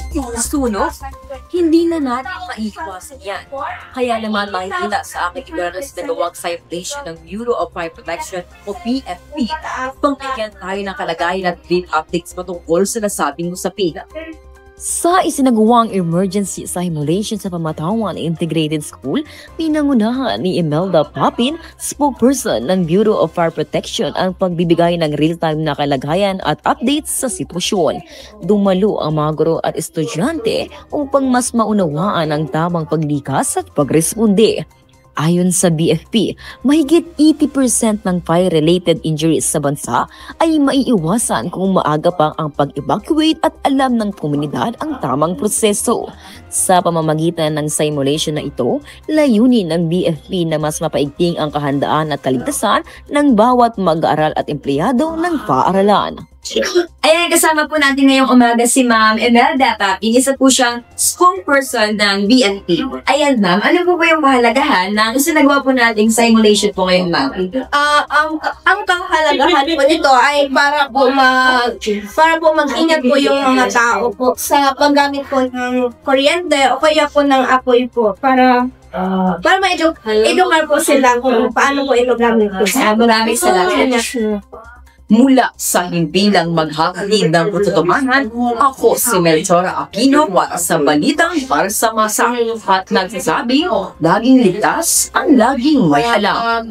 Yung sunog, hindi na natin maiiwasan yan. Kaya naman makikita sa aking awareness na gawang citation ng Bureau of Fire Protection o BFP, pagbigyan tayo ng kalagayan at green updates patungkol sa nasabing usapin. Sa isinagawang emergency simulation sa Pamatawan Integrated School, pinangunahan ni Imelda Papin, spokesperson ng Bureau of Fire Protection, ang pagbibigay ng real-time na kalagayan at updates sa sitwasyon. Dumalo ang mga guro at estudyante upang mas maunawaan ang tamang paglikas at pagresponde. Ayon sa BFP, mahigit 80% ng fire-related injuries sa bansa ay maiiwasan kung maaga pa ang pag-evacuate at alam ng komunidad ang tamang proseso. Sa pamamagitan ng simulation na ito, layunin ng BFP na mas mapaigting ang kahandaan at kaligtasan ng bawat mag-aaral at empleyado ng paaralan. Ayan, kasama po natin ngayong umaga si Ma'am Imelda Papin. Isa po siyang spokesperson ng BFP. Ayan, Ma'am, ano po ba yung kahalagahan ng isinagawa po nating simulation po ngayon, Ma'am? Ang kahalagahan po nito ay para po mag-ingat po yung mga tao po sa paggamit po ng kuryente o kaya po ng apoy po para ma-educate po sila kung paano po ito gamit po. Maraming salamat. Mula sa hindi lang maghahatid ng katotohanan, ako si Melchora Aquino para sa Balitang para sa Masa at nagsasabi, laging ligtas ang laging may alam.